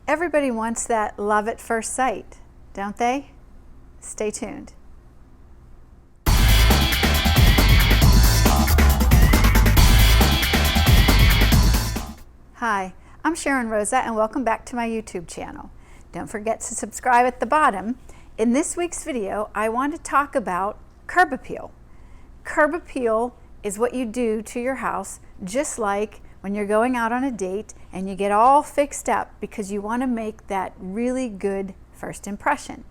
Everybody wants that love at first sight, don't they? Stay tuned. Hi, I'm Sharon Rosa and welcome back to my YouTube channel. Don't forget to subscribe at the bottom. In this week's video, I want to talk about curb appeal. Curb appeal is what you do to your house, just like when you're going out on a date and you get all fixed up because you want to make that really good first impression.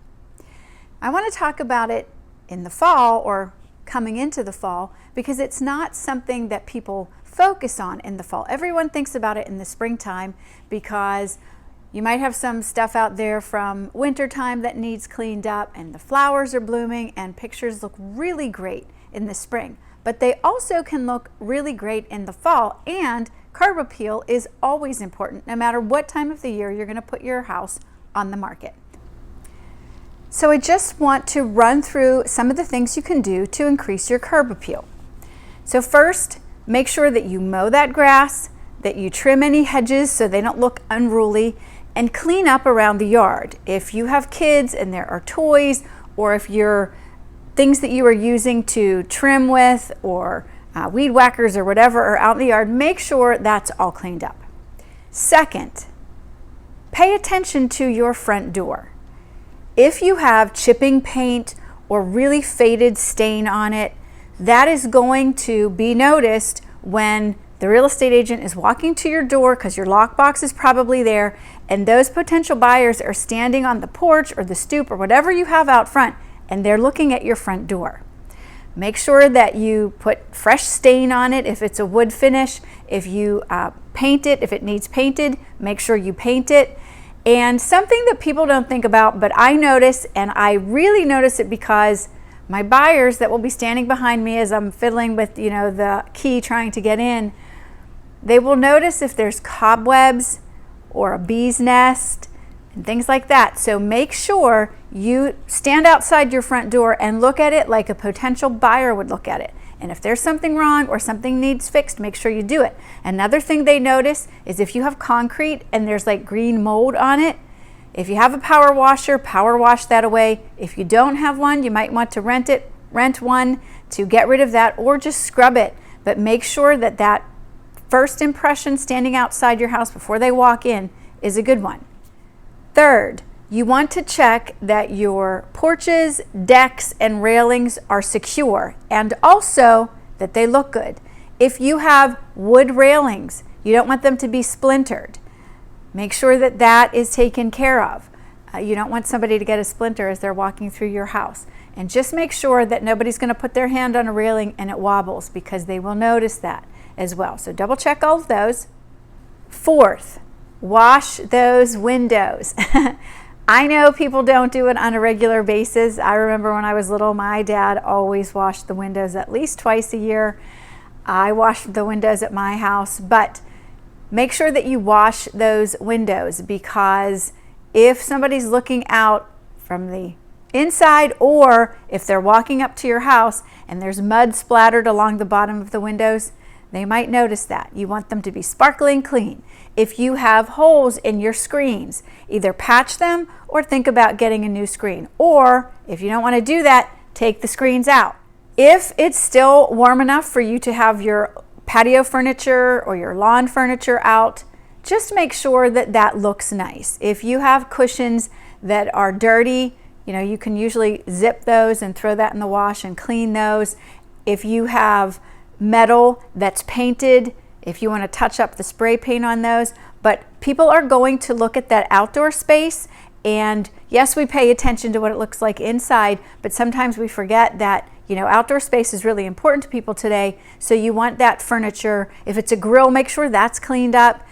I want to talk about it in the fall or coming into the fall because it's not something that people focus on in the fall. Everyone thinks about it in the springtime because you might have some stuff out there from wintertime that needs cleaned up and the flowers are blooming and pictures look really great in the spring. But they also can look really great in the fall, and curb appeal is always important no matter what time of the year you're going to put your house on the market. So I just want to run through some of the things you can do to increase your curb appeal. So first, make sure that you mow that grass, that you trim any hedges so they don't look unruly, and clean up around the yard. If you have kids and there are toys, or if you're things that you are using to trim with, or weed whackers or whatever are out in the yard, make sure that's all cleaned up. Second, pay attention to your front door. If you have chipping paint or really faded stain on it, that is going to be noticed when the real estate agent is walking to your door because your lockbox is probably there, and those potential buyers are standing on the porch or the stoop or whatever you have out front, and they're looking at your front door. Make sure that you put fresh stain on it if it's a wood finish. If you paint it, if it needs painted, make sure you paint it. And something that people don't think about, but I notice, and I really notice it because my buyers that will be standing behind me as I'm fiddling with, the key trying to get in, they will notice if there's cobwebs or a bee's nest and things like that. So make sure you stand outside your front door and look at it like a potential buyer would look at it. And if there's something wrong or something needs fixed, make sure you do it. Another thing they notice is if you have concrete and there's like green mold on it, if you have a power washer, power wash that away. If you don't have one, you might want to rent one to get rid of that, or just scrub it. But make sure that that first impression standing outside your house before they walk in is a good one. Third, you want to check that your porches, decks, and railings are secure, and also that they look good. If you have wood railings, you don't want them to be splintered. Make sure that that is taken care of. You don't want somebody to get a splinter as they're walking through your house. And just make sure that nobody's going to put their hand on a railing and it wobbles, because they will notice that as well. So double check all of those. Fourth, wash those windows. I know people don't do it on a regular basis. I remember when I was little, my dad always washed the windows at least twice a year. I washed the windows at my house, but make sure that you wash those windows, because if somebody's looking out from the inside, or if they're walking up to your house and there's mud splattered along the bottom of the windows, they might notice that. You want them to be sparkling clean. If you have holes in your screens, either patch them or think about getting a new screen. Or if you don't want to do that, take the screens out. If it's still warm enough for you to have your patio furniture or your lawn furniture out, just make sure that that looks nice. If you have cushions that are dirty, you can usually zip those and throw that in the wash and clean those. If you have metal that's painted, if you want to touch up the spray paint on those. But people are going to look at that outdoor space, and yes, we pay attention to what it looks like inside, but sometimes we forget that outdoor space is really important to people today. So you want that furniture. If it's a grill, make sure that's cleaned up.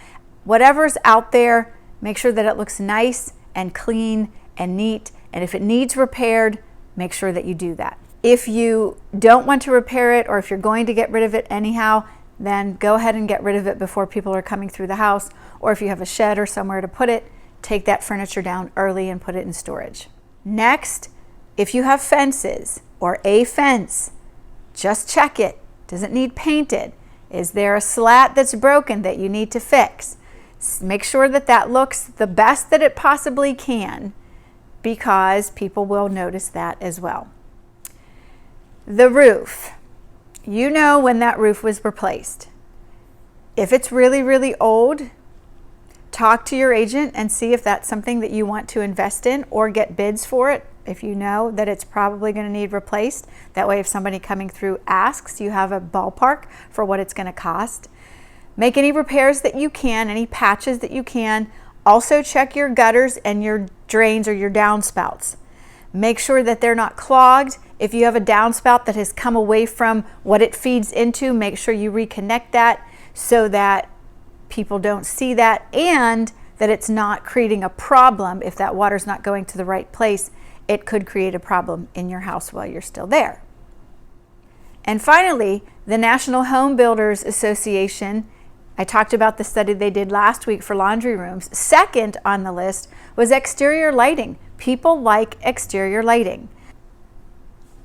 Whatever's out there, make sure that it looks nice and clean and neat. And if it needs repaired, make sure that you do that. If you don't want to repair it, or if you're going to get rid of it anyhow, then go ahead and get rid of it before people are coming through the house. Or if you have a shed or somewhere to put it, take that furniture down early and put it in storage. Next, if you have fences or a fence, just check it. Does it need painted? Is there a slat that's broken that you need to fix? Make sure that that looks the best that it possibly can, because people will notice that as well. The roof. You know when that roof was replaced. If it's really, really old, talk to your agent and see if that's something that you want to invest in or get bids for it if you know that it's probably going to need replaced. That way, if somebody coming through asks, you have a ballpark for what it's going to cost. Make any repairs that you can, any patches that you can. Also check your gutters and your drains or your downspouts. Make sure that they're not clogged. If you have a downspout that has come away from what it feeds into, make sure you reconnect that so that people don't see that and that it's not creating a problem. If that water's not going to the right place, it could create a problem in your house while you're still there. And finally, the National Home Builders Association, I talked about the study they did last week for laundry rooms. Second on the list was exterior lighting. People like exterior lighting.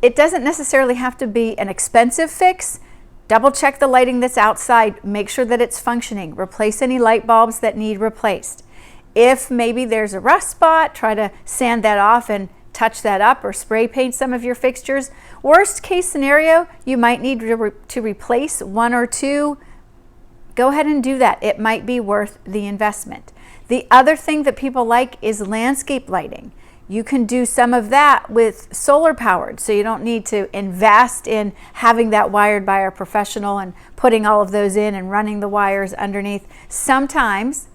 It doesn't necessarily have to be an expensive fix. Double check the lighting that's outside. Make sure that it's functioning. Replace any light bulbs that need replaced. If maybe there's a rust spot, try to sand that off and touch that up or spray paint some of your fixtures. Worst case scenario, you might need to replace one or two. Go ahead and do that. It might be worth the investment. The other thing that people like is landscape lighting. You can do some of that with solar powered, so you don't need to invest in having that wired by a professional and putting all of those in and running the wires underneath. Sometimes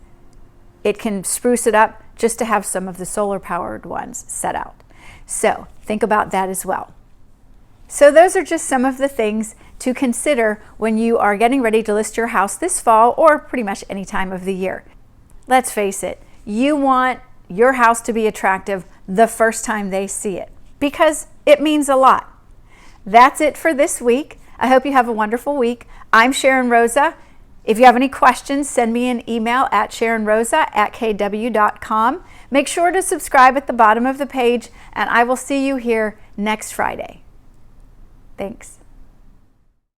it can spruce it up just to have some of the solar powered ones set out. So think about that as well. So those are just some of the things to consider when you are getting ready to list your house this fall or pretty much any time of the year. Let's face it, you want your house to be attractive the first time they see it because it means a lot. That's it for this week. I hope you have a wonderful week. I'm Sharon Rosa. If you have any questions, send me an email at sharonrosa@kw.com. Make sure to subscribe at the bottom of the page, and I will see you here next Friday. Thanks.